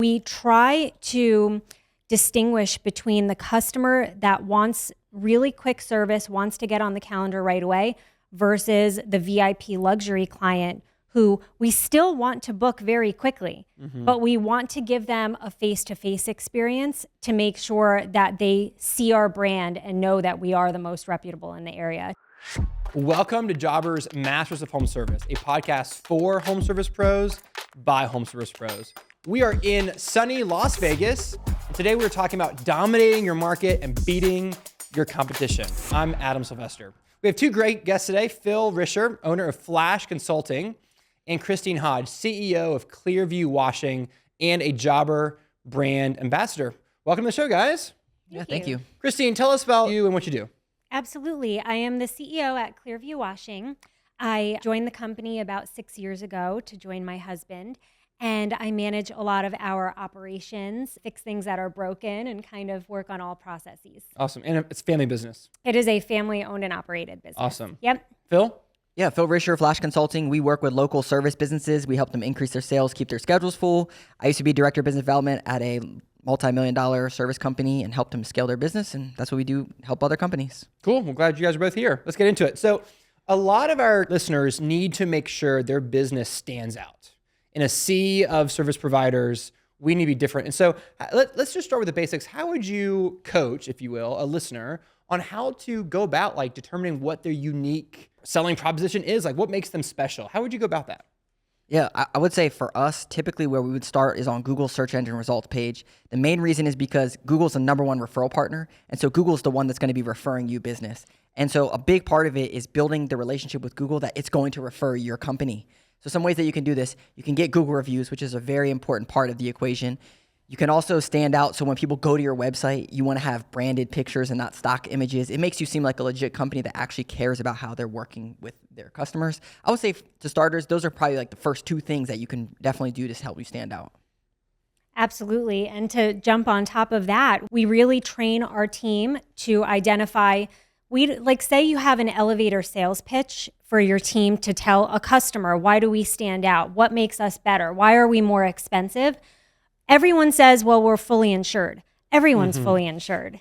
We try to distinguish between the customer that wants really quick service, wants to get on the calendar right away, versus the VIP luxury client who we still want to book very quickly, but we want to give them a face-to-face experience to make sure that they see our brand and know that we are the most reputable in the area. Welcome to Jobbers Masters of Home Service, a podcast for home service pros by home service pros. We are in sunny Las Vegas, and today we're talking about dominating your market and beating your competition. I'm Adam Sylvester. We have two great guests today, Phil Risher, owner of Flash Consulting, and Christine Hodge, CEO of Clearview Washing and a Jobber brand ambassador. Welcome to the show, guys. Thank you. Christine, tell us about you and what you do. Absolutely. I am the CEO at Clearview Washing. I joined the company about 6 years ago to join my husband, and I manage a lot of our operations, fix things that are broken, and kind of work on all processes. Awesome. And it's family business. It is a family-owned and operated business. Awesome. Yep. Phil? Yeah, Phil Risher, Flash Consulting. We work with local service businesses. We help them increase their sales, keep their schedules full. I used to be director of business development at a multi-million-dollar service company and helped them scale their business, and that's what we do, help other companies. Cool. Well, glad you guys are both here. Let's get into it. So a lot of our listeners need to make sure their business stands out. In a sea of service providers, we need to be different. And so let's just start with the basics. How would you coach, if you will, a listener on how to go about like determining what their unique selling proposition is? Like what makes them special? How would you go about that? Yeah, I would say for us, typically where we would start is on Google's search engine results page. The main reason is because Google's the number one referral partner. And so Google's the one that's going to be referring you business. And so a big part of it is building the relationship with Google that it's going to refer your company. So some ways that you can do this, you can get Google reviews, which is a very important part of the equation. You can also stand out. So when people go to your website, you want to have branded pictures and not stock images. It makes you seem like a legit company that actually cares about how they're working with their customers. I would say to starters, those are probably like the first two things that you can definitely do to help you stand out. Absolutely. And to jump on top of that, we really train our team to identify, say you have an elevator sales pitch for your team to tell a customer, why do we stand out? What makes us better? Why are we more expensive? Everyone says, well, we're fully insured. Everyone's fully insured,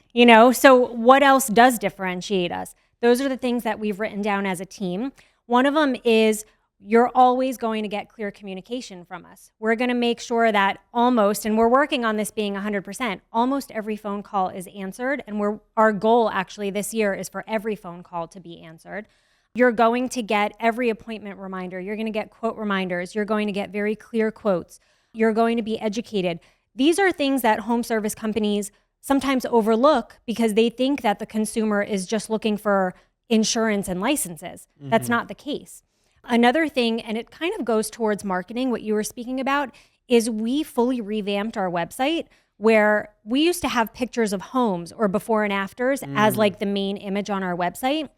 So what else does differentiate us? Those are the things that we've written down as a team. One of them is you're always going to get clear communication from us. We're going to make sure that almost, and we're working on this being 100%, almost every phone call is answered. And our goal actually this year is for every phone call to be answered. You're going to get every appointment reminder. You're going to get quote reminders. You're going to get very clear quotes. You're going to be educated. These are things that home service companies sometimes overlook because they think that the consumer is just looking for insurance and licenses. That's not the case. Another thing, and it kind of goes towards marketing, what you were speaking about, is we fully revamped our website where we used to have pictures of homes or before and afters as like the main image on our website.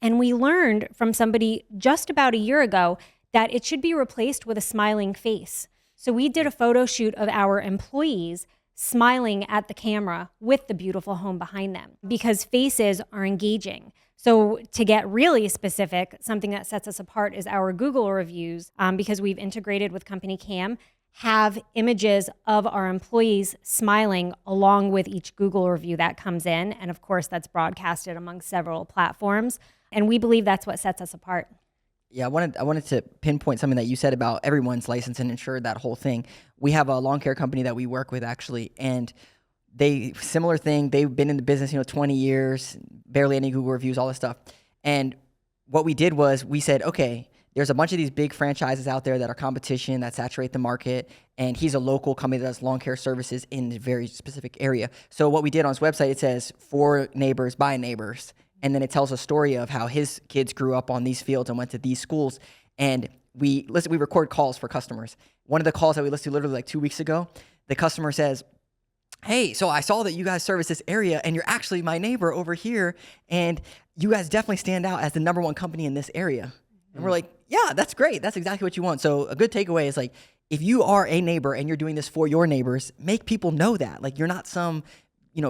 And we learned from somebody just about a year ago that it should be replaced with a smiling face. So we did a photo shoot of our employees smiling at the camera with the beautiful home behind them because faces are engaging. So to get really specific, something that sets us apart is our Google reviews, because we've integrated with Company Cam, have images of our employees smiling along with each Google review that comes in. And of course, that's broadcasted among several platforms. And we believe that's what sets us apart. Yeah, I wanted to pinpoint something that you said about everyone's licensed and insured, that whole thing. We have a lawn care company that we work with actually, and similar thing, they've been in the business, 20 years, barely any Google reviews, all this stuff. And what we did was we said, okay, there's a bunch of these big franchises out there that are competition, that saturate the market, and he's a local company that does lawn care services in a very specific area. So what we did on his website, it says, for neighbors, by neighbors. And then it tells a story of how his kids grew up on these fields and went to these schools. And we record calls for customers. One of the calls that we listened to literally like 2 weeks ago, the customer says, hey, so I saw that you guys service this area and you're actually my neighbor over here. And you guys definitely stand out as the number one company in this area. And we're like, yeah, that's great. That's exactly what you want. So a good takeaway is like, if you are a neighbor and you're doing this for your neighbors, make people know that. Like you're not some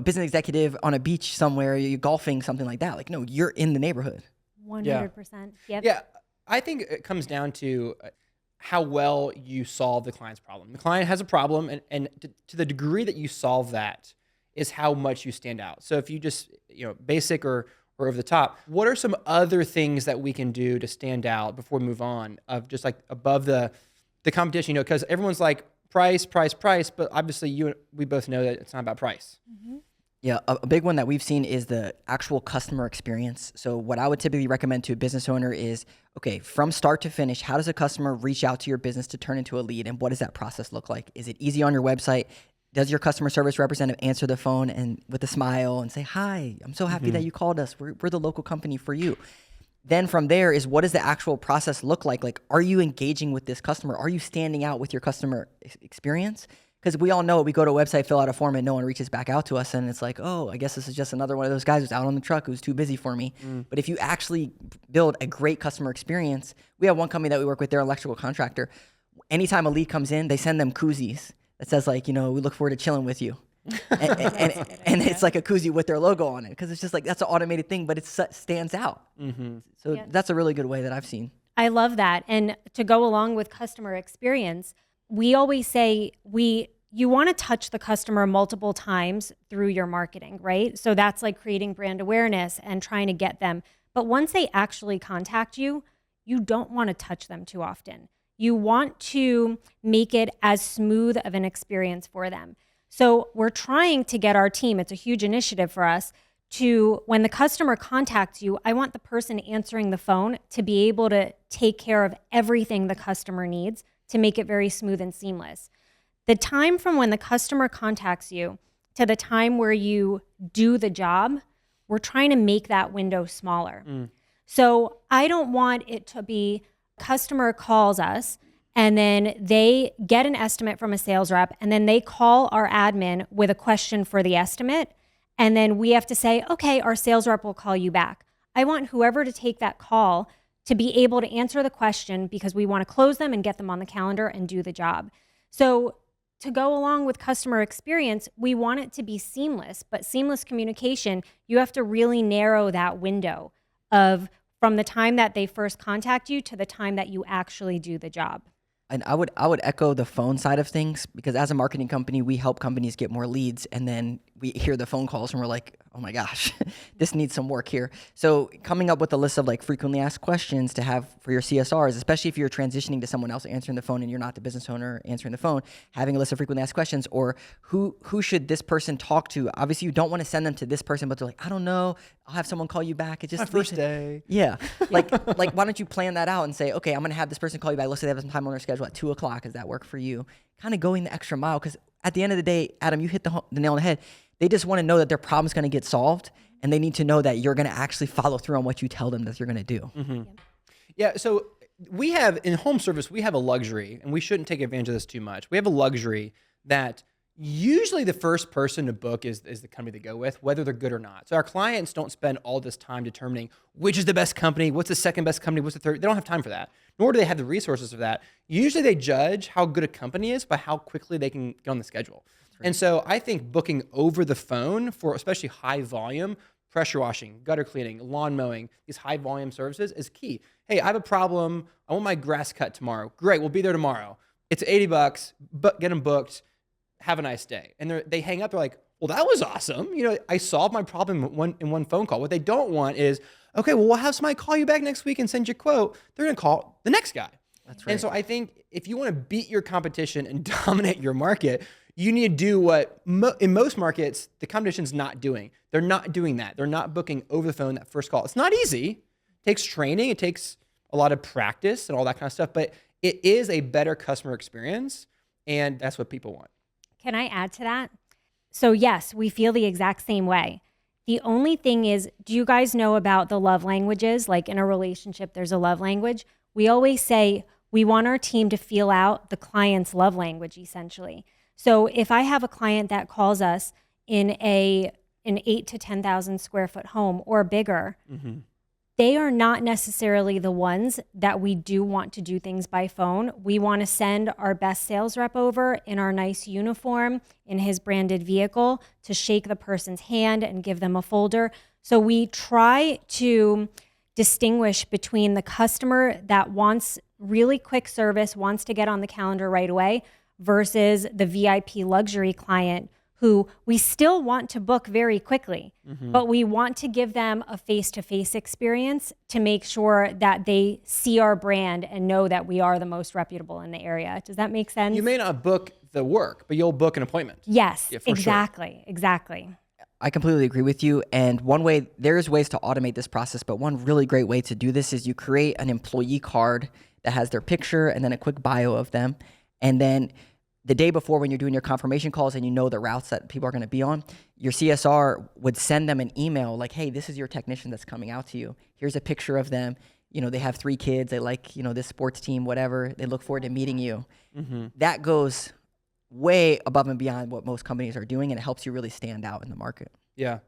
business executive on a beach somewhere, you're golfing, something like that. Like, no, you're in the neighborhood. 100%. Yep. Yeah. I think it comes down to how well you solve the client's problem. The client has a problem, and to the degree that you solve that is how much you stand out. So if you just, basic or over the top, what are some other things that we can do to stand out before we move on, of just like above the competition, because everyone's like price, but obviously we both know that it's not about price. Mm-hmm. Yeah, a big one that we've seen is the actual customer experience. So what I would typically recommend to a business owner is, okay, from start to finish, how does a customer reach out to your business to turn into a lead, and what does that process look like? Is it easy on your website? Does your customer service representative answer the phone and with a smile and say, "Hi, I'm so happy that you called us. We're the local company for you." Then from there is, what does the actual process look like? Like, are you engaging with this customer? Are you standing out with your customer experience? Because we all know, we go to a website, fill out a form, and no one reaches back out to us. And it's like, oh, I guess this is just another one of those guys who's out on the truck who's too busy for me. But if you actually build a great customer experience, we have one company that we work with, they're an electrical contractor. Anytime a lead comes in, they send them koozies that says like, we look forward to chilling with you. and it's like a koozie with their logo on it, because it's just like, that's an automated thing, but it stands out. So that's a really good way that I've seen. I love that. And to go along with customer experience, we always say you want to touch the customer multiple times through your marketing, right? So that's like creating brand awareness and trying to get them. But once they actually contact you, you don't want to touch them too often. You want to make it as smooth of an experience for them. So we're trying to get our team, it's a huge initiative for us, to, when the customer contacts you, I want the person answering the phone to be able to take care of everything the customer needs to make it very smooth and seamless. The time from when the customer contacts you to the time where you do the job, we're trying to make that window smaller. So I don't want it to be customer calls us and then they get an estimate from a sales rep and then they call our admin with a question for the estimate. And then we have to say, okay, our sales rep will call you back. I want whoever to take that call to be able to answer the question, because we want to close them and get them on the calendar and do the job. So to go along with customer experience, we want it to be seamless, but seamless communication, you have to really narrow that window of from the time that they first contact you to the time that you actually do the job. And I would echo the phone side of things, because as a marketing company, we help companies get more leads, and then we hear the phone calls and we're like, oh my gosh, this needs some work here. So coming up with a list of like frequently asked questions to have for your CSRs, especially if you're transitioning to someone else answering the phone and you're not the business owner answering the phone, having a list of frequently asked questions, or who should this person talk to? Obviously you don't want to send them to this person, but they're like, I don't know, I'll have someone call you back. It's just my first day. Yeah. Like why don't you plan that out and say, okay, I'm going to have this person call you back. Let's say they have some time on their schedule at 2:00. Does that work for you? Kind of going the extra mile, because at the end of the day, Adam, you hit the nail on the head. They just want to know that their problem's going to get solved, and they need to know that you're going to actually follow through on what you tell them that you're going to do. Yeah. So we have, in home service, we have a luxury, and we shouldn't take advantage of this too much. We have a luxury that usually the first person to book is the company they go with, whether they're good or not. So our clients don't spend all this time determining which is the best company, what's the second best company, what's the third. They don't have time for that, nor do they have the resources for that. Usually they judge how good a company is by how quickly they can get on the schedule. And so I think booking over the phone for especially high volume, pressure washing, gutter cleaning, lawn mowing, these high volume services is key. Hey, I have a problem. I want my grass cut tomorrow. Great, we'll be there tomorrow. It's $80, but get them booked. Have a nice day. And they hang up. They're like, well, that was awesome. I solved my problem in one phone call. What they don't want is, okay, well, we'll have somebody call you back next week and send you a quote. They're going to call the next guy. That's right. And so I think if you want to beat your competition and dominate your market, you need to do what in most markets the competition's not doing. They're not doing that. They're not booking over the phone that first call. It's not easy. It takes training. It takes a lot of practice and all that kind of stuff. But it is a better customer experience, and that's what people want. Can I add to that? So yes, we feel the exact same way. The only thing is, do you guys know about the love languages? Like in a relationship, there's a love language. We always say we want our team to feel out the client's love language, essentially. So if I have a client that calls us in an 8 to 10,000 square foot home or bigger, they are not necessarily the ones that we do want to do things by phone. We want to send our best sales rep over in our nice uniform, in his branded vehicle, to shake the person's hand and give them a folder. So we try to distinguish between the customer that wants really quick service, wants to get on the calendar right away, versus the VIP luxury client who we still want to book very quickly, but we want to give them a face-to-face experience to make sure that they see our brand and know that we are the most reputable in the area. Does that make sense? You may not book the work, but you'll book an appointment. Yes, Yeah, for exactly, exactly. I completely agree with you. And one way, there's ways to automate this process, but one really great way to do this is you create an employee card that has their picture and then a quick bio of them. And then the day before, when you're doing your confirmation calls and you know the routes that people are going to be on, your CSR would send them an email like, hey, this is your technician that's coming out to you. Here's a picture of them. You know, they have 3 kids. They like, you know, this sports team, whatever. They look forward to meeting you. That goes way above and beyond what most companies are doing, and it helps you really stand out in the market. Yeah.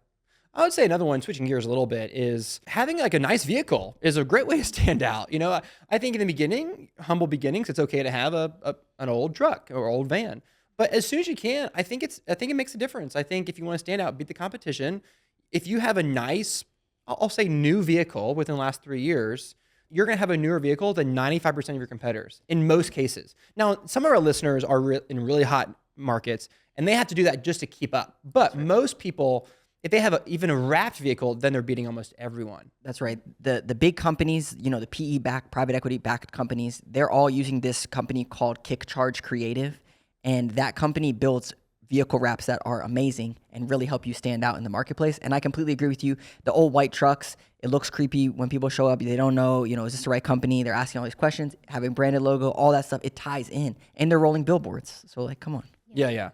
I would say another one, switching gears a little bit, is having like a nice vehicle is a great way to stand out. You know, I think in the beginning, humble beginnings, it's okay to have an old truck or old van. But as soon as you can, I think it makes a difference. I think if you want to stand out, beat the competition, if you have a nice, I'll say new vehicle within the last 3 years, you're going to have a newer vehicle than 95% of your competitors in most cases. Now, some of our listeners are in really hot markets and they have to do that just to keep up. But most people, if they have even a wrapped vehicle, then they're beating almost everyone. That's right. The big companies, you know, the PE-backed, private equity-backed companies, they're all using this company called Kick Charge Creative. And that company builds vehicle wraps that are amazing and really help you stand out in the marketplace. And I completely agree with you. The old white trucks, it looks creepy when people show up. They don't know, you know, is this the right company? They're asking all these questions, having branded logo, all that stuff. It ties in. And they're rolling billboards. So, like, come on. Yeah.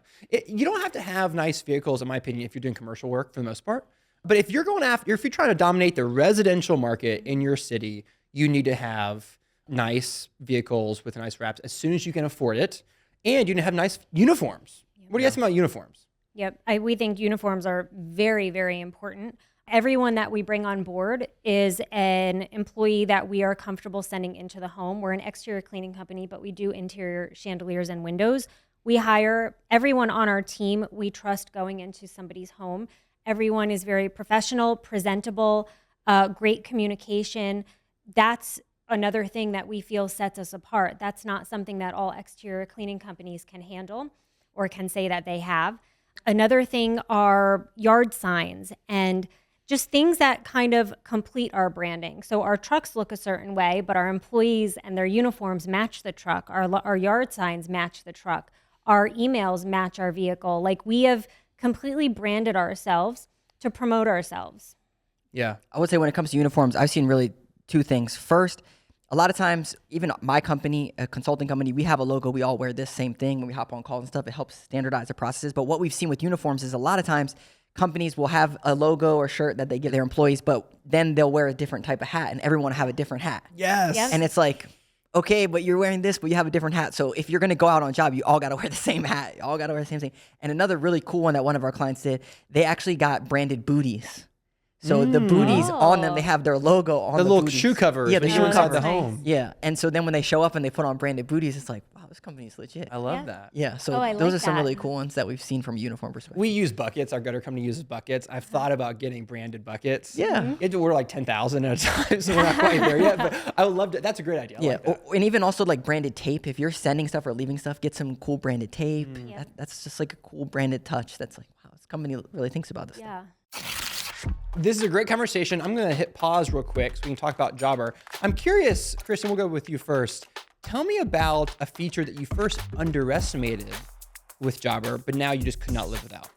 You don't have to have nice vehicles, in my opinion, if you're doing commercial work for the most part. But if you're if you're trying to dominate the residential market in your city, you need to have nice vehicles with nice wraps as soon as you can afford it. And you need to have nice uniforms. What do you guys think about uniforms? Yep. We think uniforms are very, very important. Everyone that we bring on board is an employee that we are comfortable sending into the home. We're an exterior cleaning company, but we do interior chandeliers and windows. We hire everyone on our team we trust going into somebody's home. Everyone is very professional, presentable, great communication. That's another thing that we feel sets us apart. That's not something that all exterior cleaning companies can handle or can say that they have. Another thing are yard signs and just things that kind of complete our branding. So our trucks look a certain way, but our employees and their uniforms match the truck. Our yard signs match the truck. Our emails match our vehicle. Like, we have completely branded ourselves to promote ourselves. Yeah. I would say when it comes to uniforms, I've seen really 2 things. First, a lot of times, even my company, a consulting company, we have a logo. We all wear this same thing when we hop on calls and stuff. It helps standardize the processes. But what we've seen with uniforms is a lot of times companies will have a logo or shirt that they give their employees, but then they'll wear a different type of hat and everyone will have a different hat. Yes. Yep. And it's like, okay, but you're wearing this, but you have a different hat. So if you're going to go out on a job, you all got to wear the same hat. You all got to wear the same thing. And another really cool one that one of our clients did, they actually got branded booties. So the booties on them, they have their logo on the little booties. shoe covers. Yeah, the when shoe you're inside covers. the home. Yeah, and so then when they show up and they put on branded booties, it's like, wow, this company's legit. I love that. Yeah, so I those like are some that. really cool ones that we've seen from a uniform perspective. We use buckets. Our gutter company uses buckets. I've thought about getting branded buckets. Yeah. You have to order like 10,000 at a time, so we're not quite there yet. But I would love to. That's a great idea. I like that. And even also like branded tape. If you're sending stuff or leaving stuff, get some cool branded tape. That's just like a cool branded touch. That's like, wow, this company really thinks about this stuff. Yeah. This is a great conversation. I'm going to hit pause real quick so we can talk about Jobber. I'm curious, Kristen, we'll go with you first. Tell me about a feature that you first underestimated with Jobber, but now you just could not live without.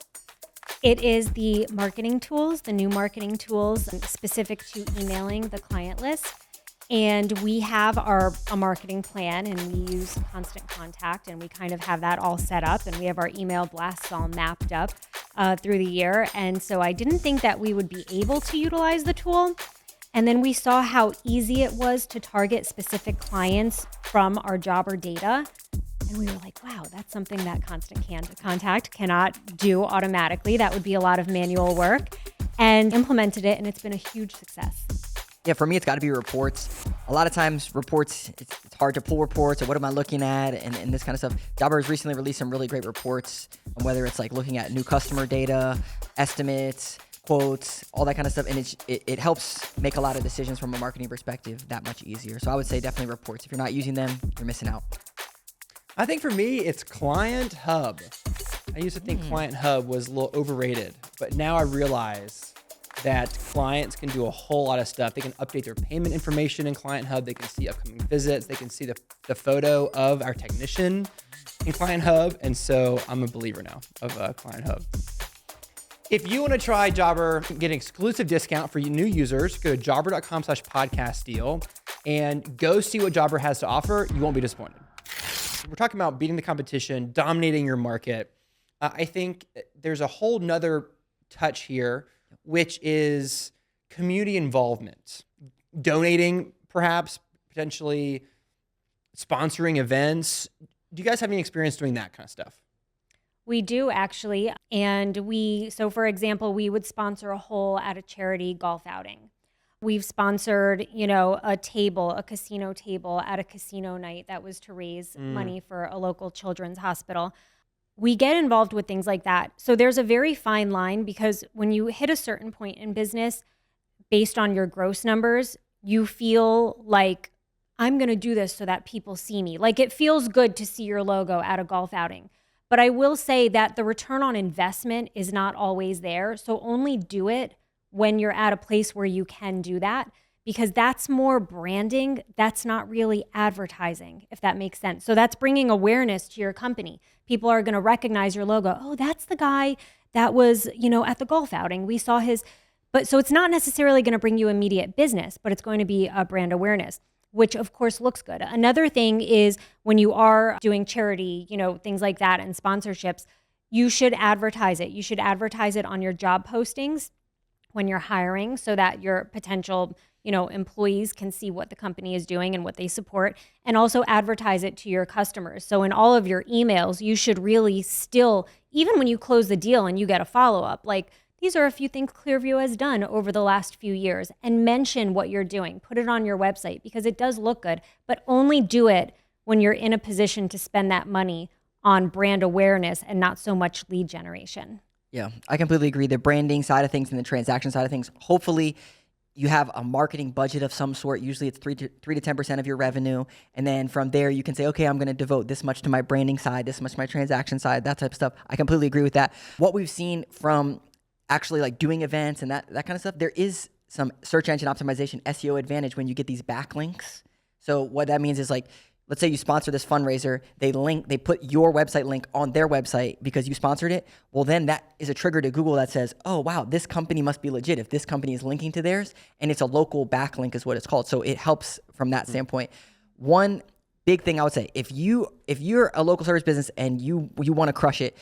It is the marketing tools, the new marketing tools specific to emailing the client list. And we have a marketing plan, and we use Constant Contact, and we kind of have that all set up, and we have our email blasts all mapped up through the year. And so I didn't think that we would be able to utilize the tool. And then we saw how easy it was to target specific clients from our Jobber data. And we were like, wow, that's something that Constant Contact cannot do automatically. That would be a lot of manual work. And implemented it, and it's been a huge success. Yeah, for me, it's got to be reports. A lot of times, reports, it's hard to pull reports, or what am I looking at, and this kind of stuff. Jobber has recently released some really great reports on whether it's like looking at new customer data, estimates, quotes, all that kind of stuff. And it helps make a lot of decisions from a marketing perspective that much easier. So I would say definitely reports. If you're not using them, you're missing out. I think for me, it's Client Hub. I used to think Client Hub was a little overrated, but now I realize that clients can do a whole lot of stuff. They can update their payment information in Client Hub. They can see upcoming visits. They can see the photo of our technician in Client Hub. And so I'm a believer now of Client Hub. If you want to try Jobber, get an exclusive discount for new users, go to jobber.com/podcast deal and go see what Jobber has to offer. You won't be disappointed. We're talking about beating the competition, dominating your market. I think there's a whole nother touch here, which is community involvement, donating, perhaps potentially sponsoring events. Do you guys have any experience doing that kind of stuff? We do actually. And so for example, we would sponsor a hole at a charity golf outing. We've sponsored, a casino table at a casino night that was to raise money for a local children's hospital. We get involved with things like that. So there's a very fine line, because when you hit a certain point in business, based on your gross numbers, you feel like, I'm going to do this so that people see me. Like, it feels good to see your logo at a golf outing. But I will say that the return on investment is not always there. So only do it when you're at a place where you can do that, because that's more branding. That's not really advertising, if that makes sense. So that's bringing awareness to your company. People are going to recognize your logo. Oh, that's the guy that was, at the golf outing. We saw his, so it's not necessarily going to bring you immediate business, but it's going to be a brand awareness, which of course looks good. Another thing is when you are doing charity, things like that and sponsorships, you should advertise it. You should advertise it on your job postings when you're hiring, so that your potential, employees can see what the company is doing and what they support, and also advertise it to your customers. So in all of your emails, you should really still, even when you close the deal and you get a follow-up, like, these are a few things Clearview has done over the last few years, and mention what you're doing. Put it on your website, because it does look good, but only do it when you're in a position to spend that money on brand awareness and not so much lead generation. Yeah, I completely agree. The branding side of things and the transaction side of things, hopefully you have a marketing budget of some sort. Usually it's 3 to 10% of your revenue. And then from there, you can say, okay, I'm going to devote this much to my branding side, this much to my transaction side, that type of stuff. I completely agree with that. What we've seen from actually like doing events and that kind of stuff, there is some search engine optimization, SEO advantage when you get these backlinks. So what that means is, like, let's say you sponsor this fundraiser, they put your website link on their website because you sponsored it. Well, then that is a trigger to Google that says, oh, wow, this company must be legit if this company is linking to theirs, and it's a local backlink is what it's called. So it helps from that standpoint. One big thing I would say, if you're a local service business and you want to crush it,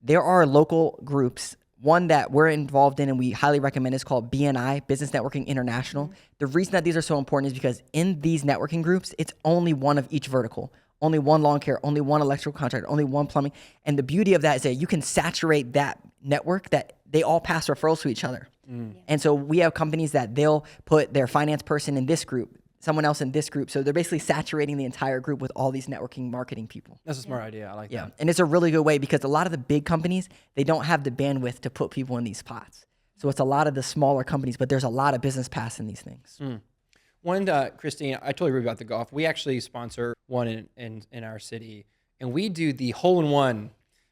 there are local groups. One that we're involved in and we highly recommend is called BNI, Business Networking International. The reason that these are so important is because in these networking groups, it's only one of each vertical, only one lawn care, only one electrical contractor, only one plumbing. And the beauty of that is that you can saturate that network, that they all pass referrals to each other. And so we have companies that they'll put their finance person in this group, someone else in this group. So they're basically saturating the entire group with all these networking marketing people. That's a smart idea. I like that. And it's a really good way, because a lot of the big companies, they don't have the bandwidth to put people in these spots. So it's a lot of the smaller companies, but there's a lot of business passing these things. One, Christine, I totally agree about the golf. We actually sponsor one in our city, and we do the hole-in-one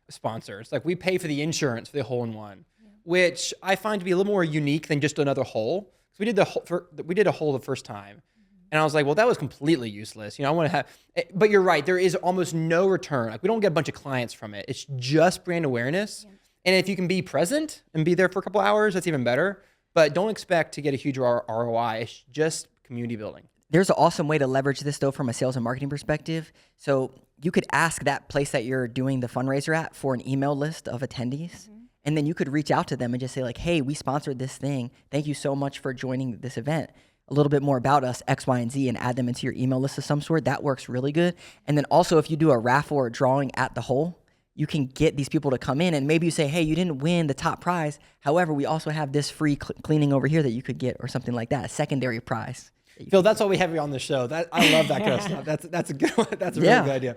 sponsors. Like, we pay for the insurance for the hole-in-one, which I find to be a little more unique than just another hole. So we did a hole the first time. And I was like, well, that was completely useless. I want to have, but you're right. There is almost no return. Like, we don't get a bunch of clients from it. It's just brand awareness. And if you can be present and be there for a couple hours, that's even better. But don't expect to get a huge ROI. It's just community building. There's an awesome way to leverage this, though, from a sales and marketing perspective. So you could ask that place that you're doing the fundraiser at for an email list of attendees. And then you could reach out to them and just say, like, hey, we sponsored this thing. Thank you so much for joining this event. A little bit more about us, X, Y, and Z, and add them into your email list of some sort. That works really good. And then also, if you do a raffle or a drawing at the hole, you can get these people to come in, and maybe you say, hey, you didn't win the top prize. However, we also have this free cleaning over here that you could get, or something like that, a secondary prize. Phil, that's why we have you on the show. I love that kind of stuff. That's a good one. That's a really good idea.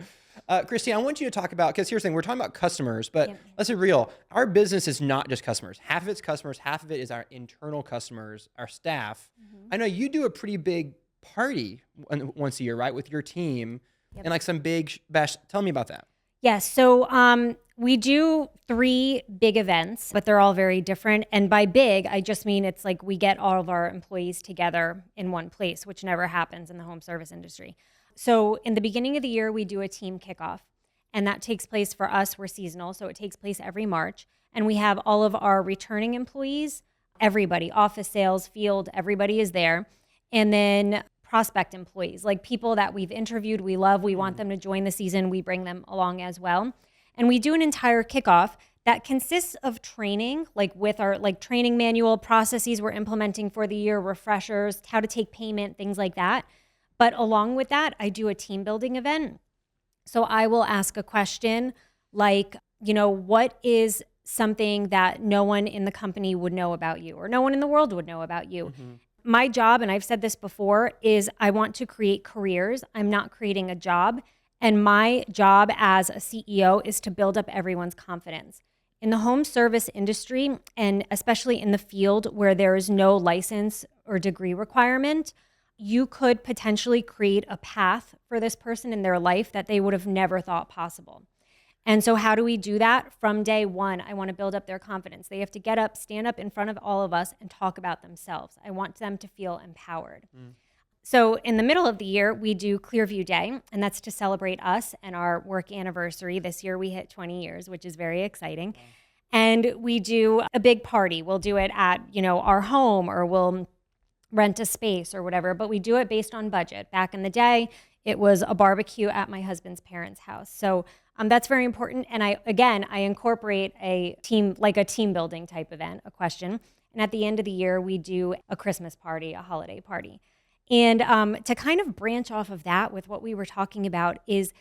Christine, I want you to talk about, because here's the thing, we're talking about customers, but let's be real. Our business is not just customers. Half of it's customers, half of it is our internal customers, our staff. I know you do a pretty big party once a year, right, with your team and like some big bash. Tell me about that. Yes. So we do 3 big events, but they're all very different. And by big, I just mean it's like we get all of our employees together in one place, which never happens in the home service industry. So in the beginning of the year, we do a team kickoff, and that takes place for us. We're seasonal, so it takes place every March. And we have all of our returning employees, everybody, office sales, field, everybody is there. And then prospect employees, like people that we've interviewed, we love, we want them to join the season, we bring them along as well. And we do an entire kickoff that consists of training, like with our training manual, processes we're implementing for the year, refreshers, how to take payment, things like that. But along with that, I do a team building event. So I will ask a question like, what is something that no one in the company would know about you or no one in the world would know about you? My job, and I've said this before, is I want to create careers. I'm not creating a job. And my job as a CEO is to build up everyone's confidence. In the home service industry, and especially in the field where there is no license or degree requirement, you could potentially create a path for this person in their life that they would have never thought possible. And so how do we do that? From day one, I want to build up their confidence. They have to get up, stand up in front of all of us and talk about themselves. I want them to feel empowered. So in the middle of the year, we do Clearview Day, and that's to celebrate us and our work anniversary. This year we hit 20 years, which is very exciting. And we do a big party. We'll do it at, our home, or we'll rent a space or whatever, but we do it based on budget. Back in the day, it was a barbecue at my husband's parents' house. So that's very important. And I incorporate a team building type event, a question. And at the end of the year, we do a Christmas party, a holiday party. And to kind of branch off of that with what we were talking about is,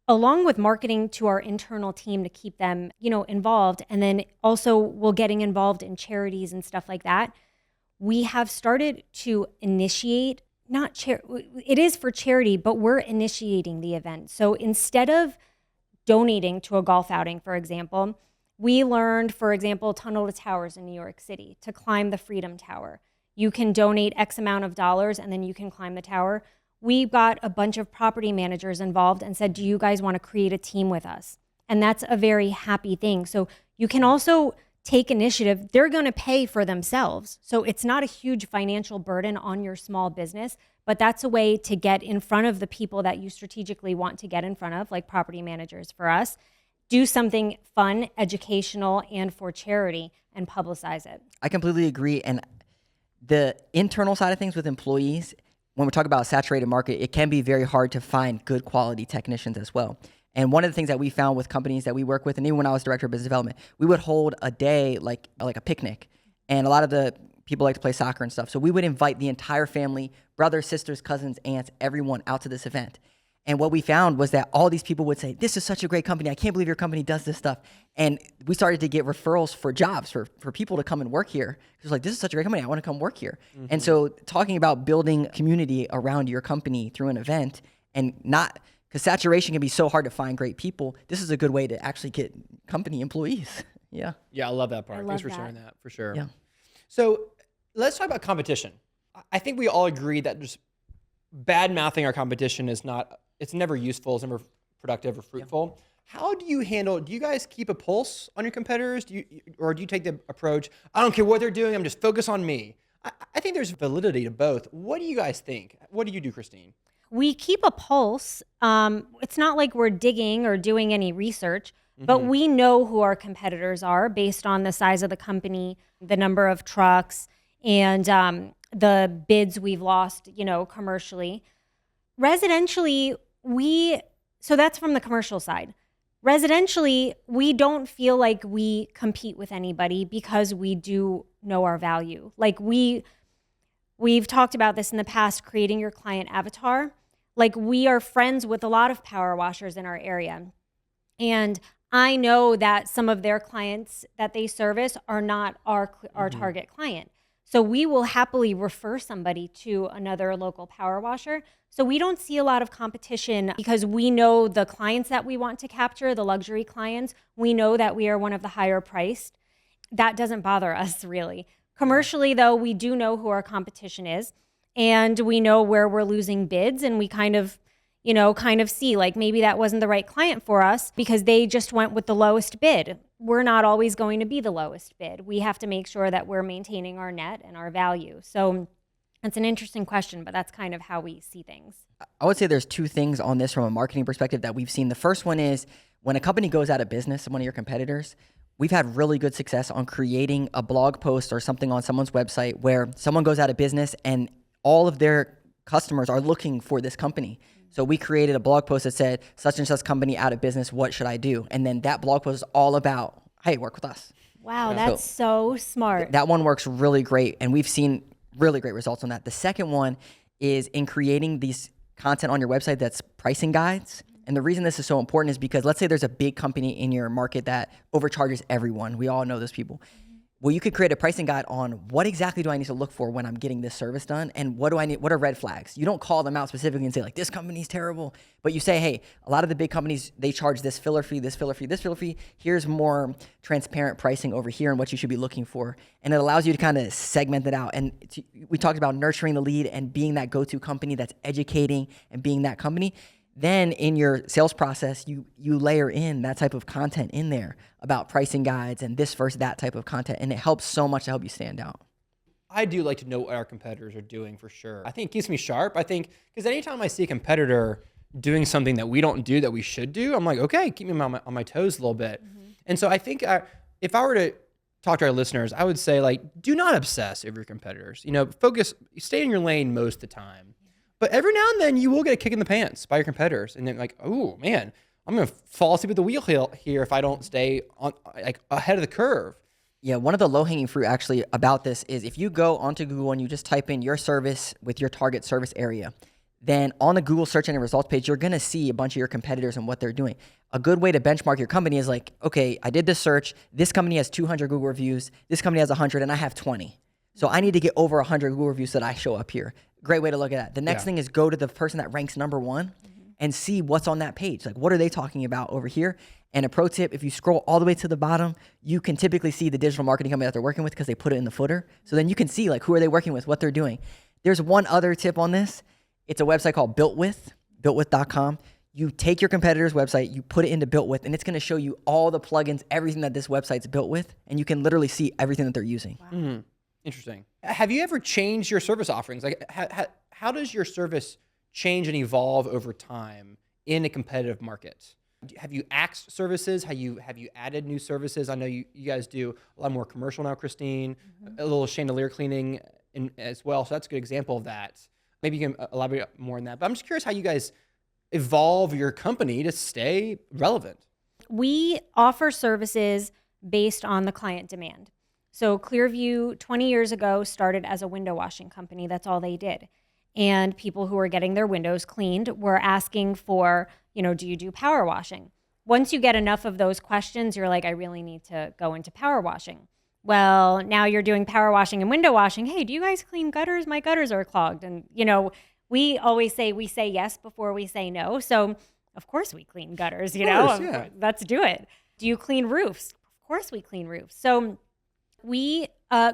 along with marketing to our internal team to keep them, involved, and then also we're getting involved in charities and stuff like that, we have started to initiate, it is for charity, but we're initiating the event. So instead of donating to a golf outing, for example, we learned, for example, Tunnel to Towers in New York City, to climb the Freedom Tower. You can donate X amount of dollars and then you can climb the tower. We got a bunch of property managers involved and said, do you guys want to create a team with us? And that's a very happy thing. So you can also take initiative. They're going to pay for themselves. So it's not a huge financial burden on your small business, but that's a way to get in front of the people that you strategically want to get in front of, like property managers for us. Do something fun, educational, and for charity, and publicize it. I completely agree. And the internal side of things with employees, when we talk about a saturated market, it can be very hard to find good quality technicians as well. And one of the things that we found with companies that we work with, and even when I was director of business development, we would hold a day like a picnic. And a lot of the people like to play soccer and stuff. So we would invite the entire family, brothers, sisters, cousins, aunts, everyone out to this event. And what we found was that all these people would say, this is such a great company. I can't believe your company does this stuff. And we started to get referrals for jobs, for people to come and work here. It was like, this is such a great company. I want to come work here. And so talking about building community around your company through an event, and not, because saturation can be so hard to find great people, this is a good way to actually get company employees. Yeah. Yeah, I love that part. Thanks for sharing that, for sure. Yeah. So let's talk about competition. I think we all agree that just bad-mouthing our competition is not, it's never useful, it's never productive or fruitful. Yeah. How do you guys keep a pulse on your competitors? Or do you take the approach, I don't care what they're doing, I'm just focused on me? I think there's validity to both. What do you guys think? What do you do, Christine? We keep a pulse. It's not like we're digging or doing any research, but we know who our competitors are based on the size of the company, the number of trucks, and the bids we've lost, commercially. Residentially, so that's from the commercial side. Residentially, we don't feel like we compete with anybody because we do know our value. Like we've talked about this in the past, creating your client avatar. Like we are friends with a lot of power washers in our area. And I know that some of their clients that they service are not our target client. So we will happily refer somebody to another local power washer. So we don't see a lot of competition because we know the clients that we want to capture, the luxury clients. We know that we are one of the higher priced. That doesn't bother us really. Commercially though, we do know who our competition is and we know where we're losing bids, and we kind of see like maybe that wasn't the right client for us because they just went with the lowest bid. We're not always going to be the lowest bid. We have to make sure that we're maintaining our net and our value. So it's an interesting question, but that's kind of how we see things. I would say there's two things on this from a marketing perspective that we've seen. The first one is when a company goes out of business, one of your competitors, we've had really good success on creating a blog post or something on someone's website where someone goes out of business and all of their customers are looking for this company. So we created a blog post that said, such and such company out of business, what should I do? And then that blog post is all about, hey, work with us. Wow, that's so smart. That one works really great. And we've seen really great results on that. The second one is in creating these content on your website that's pricing guides. And the reason this is so important is because let's say there's a big company in your market that overcharges everyone. We all know those people. Well, you could create a pricing guide on what exactly do I need to look for when I'm getting this service done, and what do I need? What are red flags? You don't call them out specifically and say like, this company's terrible, but you say, hey, a lot of the big companies, they charge this filler fee, this filler fee, this filler fee. Here's more transparent pricing over here and what you should be looking for. And it allows you to kind of segment it out. And we talked about nurturing the lead and being that go-to company that's educating and being that company. Then in your sales process, you layer in that type of content in there about pricing guides and this versus that type of content. And it helps so much to help you stand out. I do like to know what our competitors are doing for sure. I think it keeps me sharp. I think because anytime I see a competitor doing something that we don't do that we should do, I'm like, okay, keep me on my toes a little bit. Mm-hmm. And so I think if I were to talk to our listeners, I would say like, do not obsess over your competitors. Focus, stay in your lane most of the time. But every now and then you will get a kick in the pants by your competitors. And then like, oh man, I'm going to fall asleep at the wheel here if I don't stay on like ahead of the curve. Yeah, one of the low-hanging fruit actually about this is if you go onto Google and you just type in your service with your target service area, then on the Google search engine results page, you're going to see a bunch of your competitors and what they're doing. A good way to benchmark your company is like, okay, I did this search. This company has 200 Google reviews. This company has 100 and I have 20. So I need to get over 100 Google reviews so that I show up here. Great way to look at that. The next thing is go to the person that ranks number one and see what's on that page. Like, what are they talking about over here? And a pro tip, if you scroll all the way to the bottom, you can typically see the digital marketing company that they're working with because they put it in the footer. So then you can see like who are they working with, what they're doing. There's one other tip on this. It's a website called builtwith.com. You take your competitor's website, you put it into BuiltWith, and it's going to show you all the plugins, everything that this website's built with, and you can literally see everything that they're using. Wow. Mm-hmm. Interesting. Have you ever changed your service offerings? Like, how does your service change and evolve over time in a competitive market? Have you axed services? Have you added new services? I know you guys do a lot more commercial now, Christine, a little chandelier cleaning as well. So that's a good example of that. Maybe you can elaborate more on that. But I'm just curious how you guys evolve your company to stay relevant. We offer services based on the client demand. So Clearview 20 years ago started as a window washing company. That's all they did. And people who were getting their windows cleaned were asking for, do you do power washing? Once you get enough of those questions, you're like, I really need to go into power washing. Well, now you're doing power washing and window washing. Hey, do you guys clean gutters? My gutters are clogged. And, we always say we say yes before we say no. So of course we clean gutters, Yeah. Let's do it. Do you clean roofs? Of course we clean roofs. So we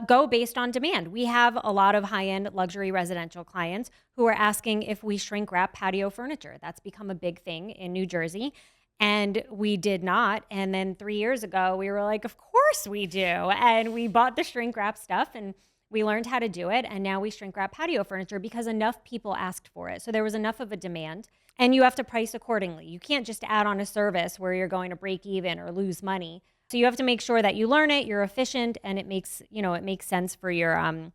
go based on demand. We have a lot of high-end luxury residential clients who are asking if we shrink wrap patio furniture. That's become a big thing in New Jersey. And we did not. And then 3 years ago, we were like, of course we do. And we bought the shrink wrap stuff and we learned how to do it. And now we shrink wrap patio furniture because enough people asked for it. So there was enough of a demand. And you have to price accordingly. You can't just add on a service where you're going to break even or lose money. So you have to make sure that you learn it, you're efficient, and it makes sense for your,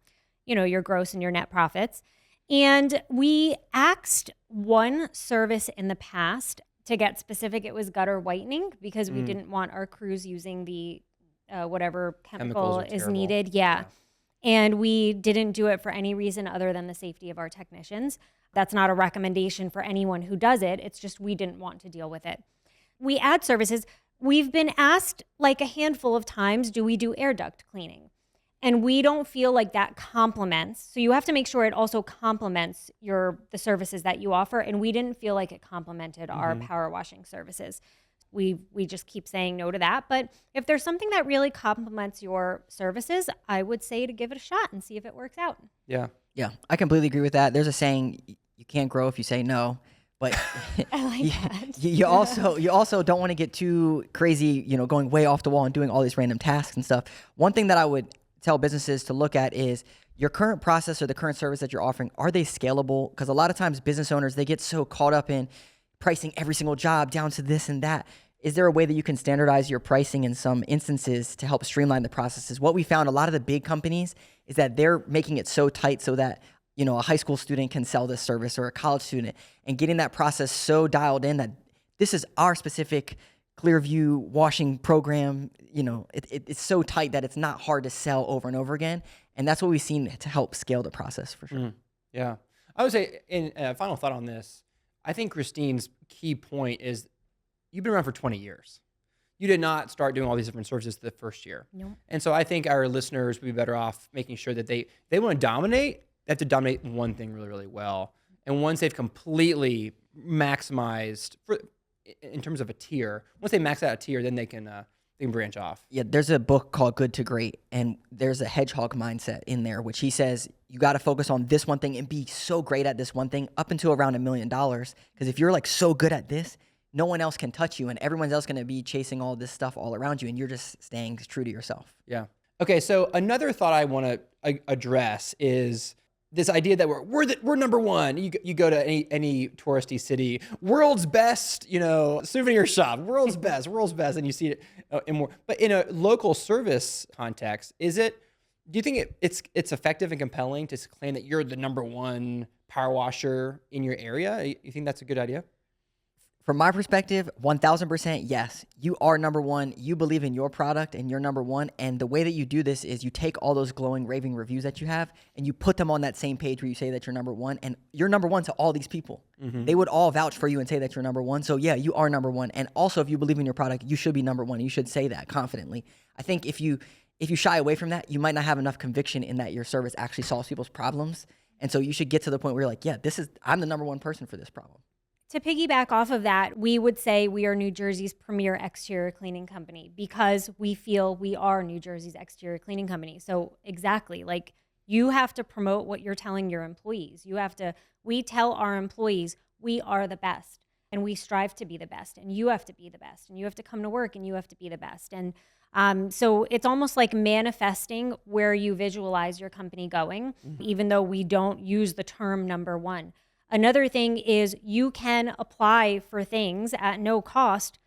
your gross and your net profits. And we axed one service in the past. To get specific, it was gutter whitening because we didn't want our crews using the whatever chemical is needed. Yeah. And we didn't do it for any reason other than the safety of our technicians. That's not a recommendation for anyone who does it. It's just we didn't want to deal with it. We add services. We've been asked like a handful of times, do we do air duct cleaning? And we don't feel like that complements. So you have to make sure it also complements the services that you offer. And we didn't feel like it complemented our power washing services. We just keep saying no to that. But if there's something that really complements your services, I would say to give it a shot and see if it works out. Yeah. Yeah, I completely agree with that. There's a saying, you can't grow if you say no. But I like that. you also don't want to get too crazy, going way off the wall and doing all these random tasks and stuff. One thing that I would tell businesses to look at is your current process or the current service that you're offering. Are they scalable? Because a lot of times business owners, they get so caught up in pricing every single job down to this and that. Is there a way that you can standardize your pricing in some instances to help streamline the processes? What we found, a lot of the big companies, is that they're making it so tight so that a high school student can sell this service or a college student, and getting that process so dialed in that this is our specific Clearview washing program. It's so tight that it's not hard to sell over and over again. And that's what we've seen to help scale the process for sure. Yeah. I would say, in final thought on this, I think Christine's key point is you've been around for 20 years. You did not start doing all these different services the first year. Nope. And so I think our listeners would be better off making sure that they want to dominate. They have to dominate one thing really, really well. And once they've completely maximized in terms of a tier, once they max out a tier, then they can branch off. Yeah, there's a book called Good to Great, and there's a hedgehog mindset in there, which he says you got to focus on this one thing and be so great at this one thing up until around $1 million. Because if you're like so good at this, no one else can touch you, and everyone's else going to be chasing all this stuff all around you, and you're just staying true to yourself. Yeah. Okay, so another thought I want to address is this idea that we're number one. You go to any touristy city, world's best, souvenir shop, world's best, and you see it in more. But in a local service context, do you think it's effective and compelling to claim that you're the number one power washer in your area? You think that's a good idea? From my perspective, 1000% yes. You are number one. You believe in your product and you're number one. And the way that you do this is you take all those glowing, raving reviews that you have and you put them on that same page where you say that you're number one. And you're number one to all these people. They would all vouch for you and say that you're number one. So yeah, you are number one. And also, if you believe in your product, you should be number one. You should say that confidently. I think if you shy away from that, you might not have enough conviction in that your service actually solves people's problems. And so you should get to the point where you're like, yeah, I'm the number one person for this problem. To piggyback off of that, we would say we are New Jersey's premier exterior cleaning company because we feel we are New Jersey's exterior cleaning company. So exactly, like you have to promote what you're telling your employees. We tell our employees we are the best and we strive to be the best and you have to be the best and you have to come to work and you have to be the best. And so it's almost like manifesting where you visualize your company going, even though we don't use the term number one. Another thing is you can apply for things at no cost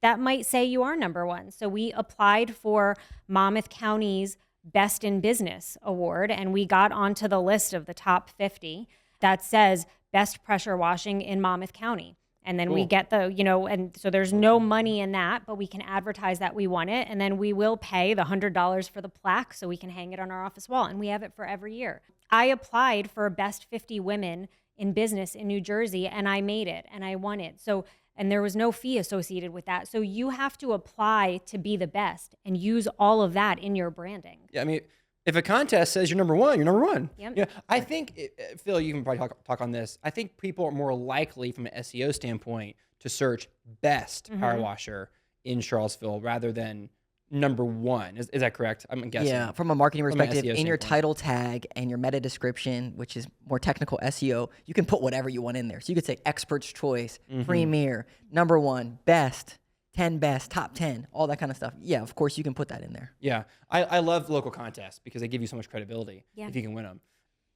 that might say you are number one. So we applied for Monmouth County's Best in Business Award, and we got onto the list of the top 50 that says best pressure washing in Monmouth County. And then we get and so there's no money in that, but we can advertise that we won it. And then we will pay the $100 for the plaque so we can hang it on our office wall. And we have it for every year. I applied for Best 50 Women in Business in New Jersey, and I made it and I won it. So, and there was no fee associated with that. So you have to apply to be the best and use all of that in your branding. Yeah, I mean, if a contest says you're number one, you're number one. Yep. Yeah, I think, Phil, you can probably talk on this. I think people are more likely from an SEO standpoint to search best power washer in Charlottesville rather than number one. Is that correct? I'm guessing. Yeah, from a marketing perspective, in your standpoint. title tag and your meta description, which is more technical SEO, you can put whatever you want in there. So you could say expert's choice, premier, number one, best, 10 best, top 10, all that kind of stuff. Yeah, of course you can put that in there. Yeah, I love local contests because they give you so much credibility if you can win them.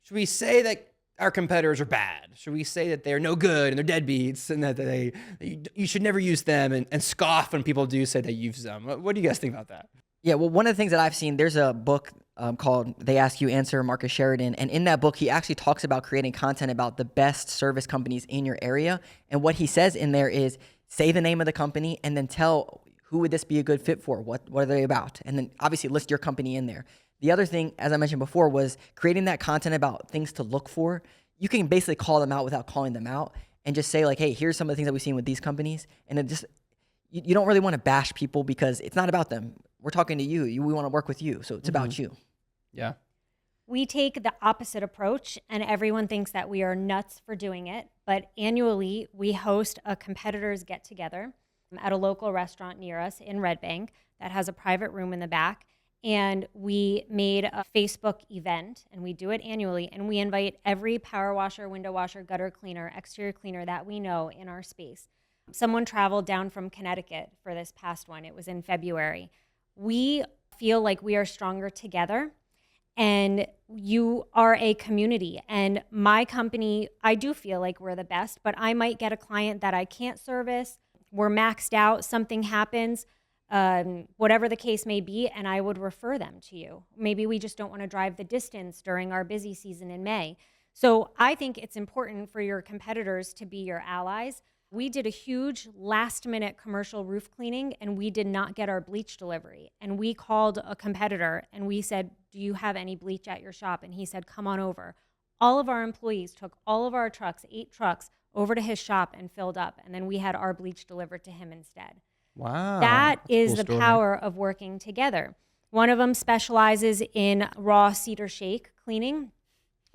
Should we say that our competitors are bad? Should we say that they're no good and they're deadbeats and that you should never use them and scoff when people do say they use them? What do you guys think about that? Yeah, well, one of the things that I've seen, there's a book called They Ask You Answer, Marcus Sheridan. And in that book, he actually talks about creating content about the best service companies in your area. And what he says in there is say the name of the company and then tell who would this be a good fit for? What are they about? And then obviously list your company in there. The other thing, as I mentioned before, was creating that content about things to look for. You can basically call them out without calling them out and just say like, hey, here's some of the things that we've seen with these companies. And it just, you don't really want to bash people because it's not about them. We're talking to you. We want to work with you. So it's about you. Yeah. We take the opposite approach, and everyone thinks that we are nuts for doing it. But annually, we host a competitors get together at a local restaurant near us in Red Bank that has a private room in the back. And we made a Facebook event, and we do it annually. And we invite every power washer, window washer, gutter cleaner, exterior cleaner that we know in our space. Someone traveled down from Connecticut for this past one. It was in February. We feel like we are stronger together. And you are a community. And my company, I do feel like we're the best, but I might get a client that I can't service. We're maxed out, something happens, whatever the case may be, and I would refer them to you. Maybe we just don't want to drive the distance during our busy season in May. So I think it's important for your competitors to be your allies. We did a huge last-minute commercial roof cleaning, and we did not get our bleach delivery. And we called a competitor, and we said, do you have any bleach at your shop? And he said, come on over. All of our employees took all of our trucks, 8 trucks, over to his shop and filled up. And then we had our bleach delivered to him instead. Wow. That is cool the story. power of working together. One of them specializes in raw cedar shake cleaning.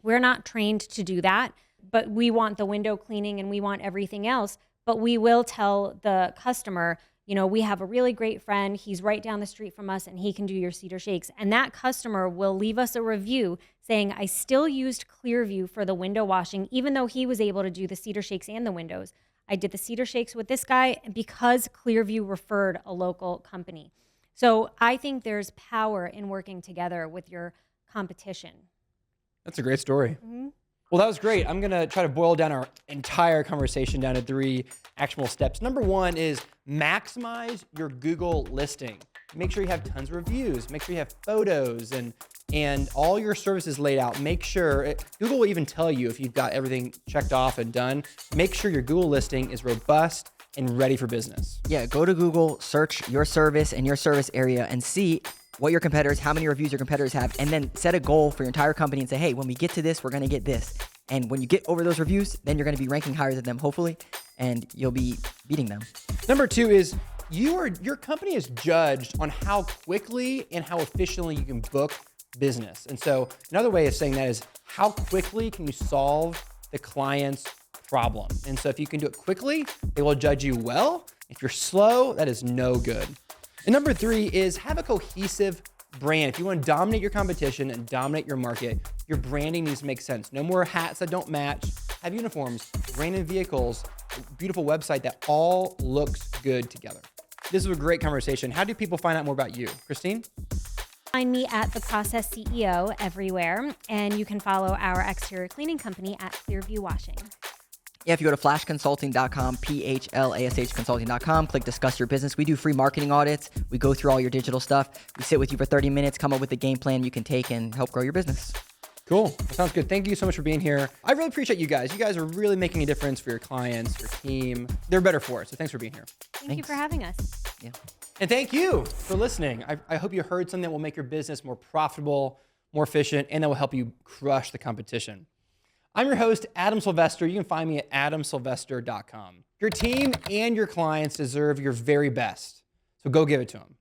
We're not trained to do that, but we want the window cleaning and we want everything else. But we will tell the customer, you know, we have a really great friend. He's right down the street from us and he can do your cedar shakes. And that customer will leave us a review saying, I still used Clearview for the window washing, even though he was able to do the cedar shakes and the windows. I did the cedar shakes with this guy because Clearview referred a local company. So I think there's power in working together with your competition. That's a great story. Well, that was great. I'm going to try to boil down our entire conversation down to 3 actionable steps. Number 1 is maximize your Google listing. Make sure you have tons of reviews. Make sure you have photos and all your services laid out. Make sure, Google will even tell you if you've got everything checked off and done. Make sure your Google listing is robust and ready for business. Yeah, go to Google, search your service and your service area and see what your competitors, how many reviews your competitors have, and then set a goal for your entire company and say, hey, when we get to this, we're going to get this. And when you get over those reviews, then you're going to be ranking higher than them, hopefully, and you'll be beating them. Number 2 is your company is judged on how quickly and how efficiently you can book business. And so another way of saying that is how quickly can you solve the client's problem? And so if you can do it quickly, they will judge you well. If you're slow, that is no good. And number 3 is have a cohesive brand. If you want to dominate your competition and dominate your market, your branding needs to make sense. No more hats that don't match. Have uniforms, branded vehicles, a beautiful website that all looks good together. This was a great conversation. How do people find out more about you? Christine? Find me at The Process CEO everywhere, and you can follow our exterior cleaning company at Clearview Washing. Yeah, if you go to flashconsulting.com, PHLASH consulting.com, click discuss your business. We do free marketing audits. We go through all your digital stuff. We sit with you for 30 minutes, come up with a game plan you can take and help grow your business. Cool. That sounds good. Thank you so much for being here. I really appreciate you guys. You guys are really making a difference for your clients, your team. They're better for it. So thanks for being here. Thank you for having us. Yeah. And thank you for listening. I hope you heard something that will make your business more profitable, more efficient, and that will help you crush the competition. I'm your host, Adam Sylvester. You can find me at adamsylvester.com. Your team and your clients deserve your very best, so go give it to them.